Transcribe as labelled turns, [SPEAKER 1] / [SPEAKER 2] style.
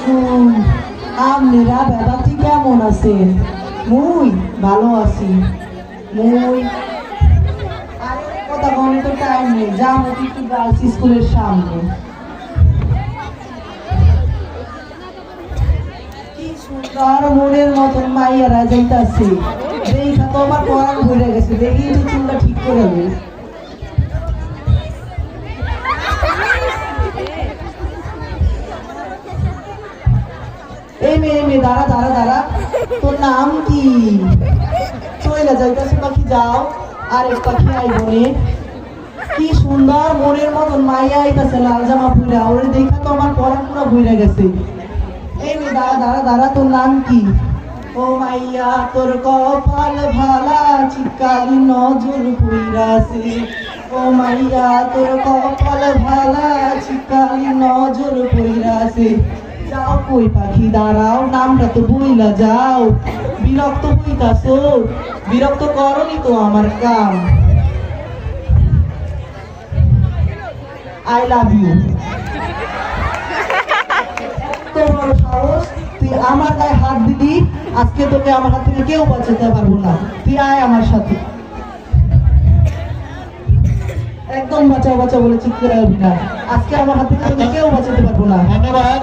[SPEAKER 1] আলাইকুম। আপনারা ব্যাপারটি কেমন আছেন? মুই ভালো আছি। মুই আর কথা বলে তো টাইম নেই, যাবো একটু গার্লস স্কুলের সামনে। কি সুন্দর মনের মতন মাইয়ারা যাইতাছে, দেখা তো আমার পরাণ ভরে গেছে, দেখি তো চুলটা ঠিক করে দেবে। এই মেয়ে মেয়ে দাঁড়া দাঁড়া দাঁড়া, তোর নাম কি? চইলা যাইতাছে পাখি, যাও আর এক পাখি আইবনে। কি সুন্দর মনের মতন মাইয়া আইতাছে লাল জামা পরে, ওরে দেখা তো আমার পরাণ পুরো ভরে গেছে। এই মেয়ে দাঁড়া দাঁড়া দাঁড়া, তোর নাম কি? ও মাইয়া তোর কপাল ভালা, চিকালি নজর পইরাছে। ও মাইয়া তোর কপাল ভালা, চিকালি নজর পইরাছে। যাও কই পাখি দাঁড়াও, নামটা তো বইলা যাও। বিরক্ত হইতাছো? বিরক্ত করনি তো আমার কাম। I love you. তোর বড় সাহস, তুই আমার গায়ে হাত দিলি, আজকে তোকে আমার হাত থেকে কেউ বাঁচাতে পারবো না। তুই আয় আমার সাথে। একদম বাঁচাও বাঁচাও বলে চিৎকার করবি না, আজকে আমার হাত থেকে তোকে কেউ বাঁচাতে পারবো না।
[SPEAKER 2] ধন্যবাদ।